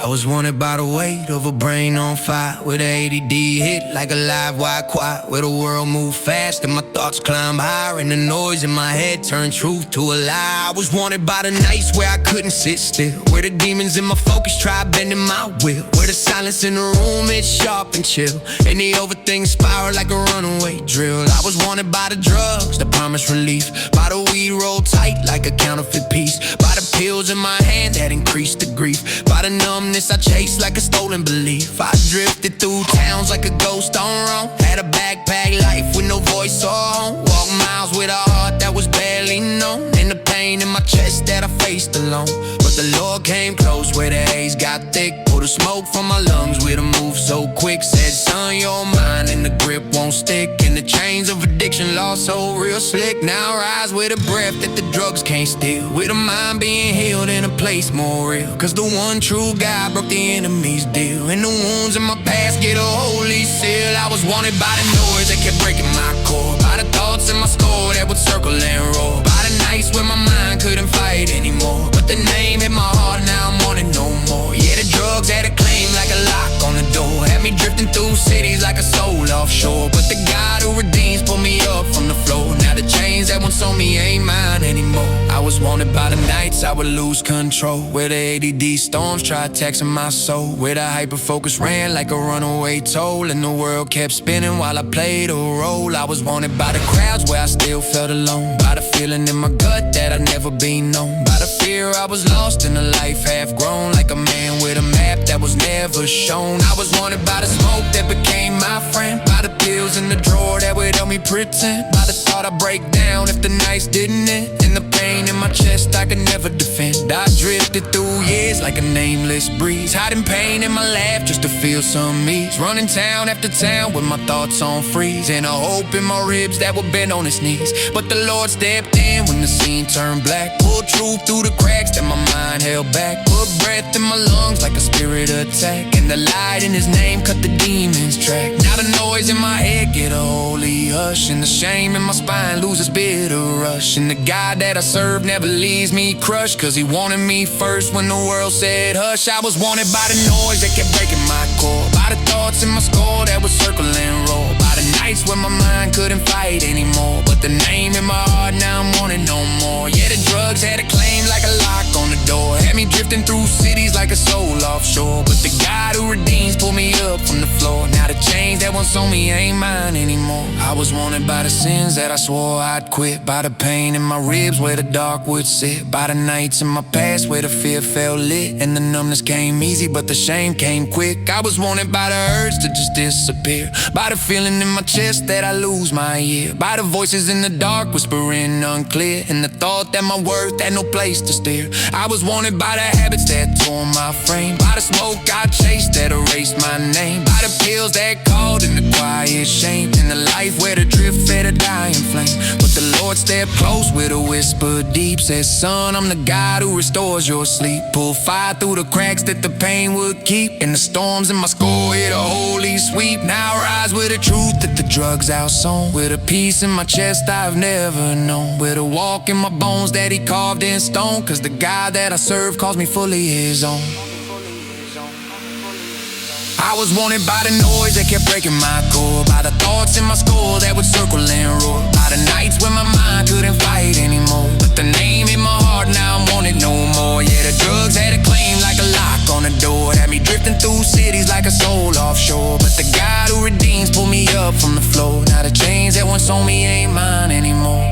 I was wanted by the weight of a brain on fire, with a ADD hit like a live wire quiet, where the world moved fast and my thoughts climb higher, and the noise in my head turned truth to a lie. I was wanted by the nights where I couldn't sit still, where the demons in my focus tried bending my will, where the silence in the room is sharp and chill, and the overthink spiral like a runaway drill. I was wanted by the drugs that promised relief, by the weed rolled tight like a counterfeit piece, by the pills in my hand that increased the grief, by the numbness I chased like a stolen belief. I drifted through towns like a ghost on roam, had a backpack life with no voice or home, walked miles with a heart that was barely known, and the pain in my chest that I faced alone. But the Lord came close where the haze got thick, pulled the smoke from my lungs with a move so quick, said son you're mine and the grip won't stick, and the chains of addiction lost so real slick. Now I rise with a breath that the drugs can't steal, with a mind being healed in a place more real, cause the one true God broke the enemy's deal, and the wounds in my past get a holy seal. I was wanted by the noise that kept breaking my core, by the thoughts in my skull that would circle and roar, by the nights when my mind couldn't fight anymore, but the name in my heart now I'm wanted no more. Yeah, the drugs had a claim like a lock on the door, had me drifting through cities like a soul offshore, but the God who redeems pulled me up from the floor. Now the chains that once on me ain't mine anymore. I was wanted by the nights I would lose control, where the ADD storms tried taxing my soul, where the hyper-focus ran like a runaway toll, and the world kept spinning while I played a role. I was wanted by the crowds where I still felt alone, by the feeling in my gut that I'd never been known, by the fear I was lost in a life half grown, like a man with a map that was never shown. I was wanted by the smoke that became my friend, by the pills in the drawer that would help me pretend, by the thought I'd break down if the nights didn't end, and the pain in my chest I could never defend. I drifted through years like a nameless breeze, hiding pain in my laugh just to feel some ease, running town after town with my thoughts on freeze, and a hope in my ribs that would bend on its knees. But the Lord stepped in when the scene turned black, pulled truth through the cracks that my mind held back, put breath in my lungs like a spirit attack, and the light in his name cut the demon's track. Now the noise in my head get a holy hush, and the shame in my spine loses bitter rush, and the God that I serve never leaves me crushed, cause he wanted me first when the world said hush. I was wanted by the noise that kept breaking my core, by the thoughts in my skull that would circle and roll, by the nights when my mind couldn't fight anymore, but the name in my heart now I'm wanted no more. Yeah, the drugs had a claim like a lock on the door, had me drifting through cities like a soul offshore, but the God who redeems pulled me up from the floor. Now the chains that once on me ain't mine anymore. I was wanted by the sins that I swore I'd quit, by the pain in my ribs where the dark would sit, by the nights in my past where the fear felt lit, and the numbness came easy but the shame came quick. I was wanted by the urge to just disappear, by the feeling in my chest that I lose my ear, by the voices in the dark whispering unclear, and the thought that my worth had no place to steer. I was wanted by the habits that tore my frame, by the smoke I chased that erased my name, by the pills that called in the quiet shame, in the life where the drift fed a dying flame. But the Lord stepped close with a whisper deep, said son I'm the God who restores your sleep, pull fire through the cracks that the pain would keep, and the storms in my skull hit a holy sweep. Now I rise with the truth that the drugs outsown, with a peace in my chest I've never known, with a walk in my bones that he carved in stone, cause the God that I serve calls me fully his own. I was wanted by the noise that kept breaking my core, by the thoughts in my skull that would circle and roar, by the nights when my mind couldn't fight anymore, but the name in my heart now I'm wanted no more. Yeah, the drugs had a claim like a lock on the door, had me drifting through cities like a soul offshore, but the God who redeems pulled me up from the floor. Now the chains that once on me ain't mine anymore.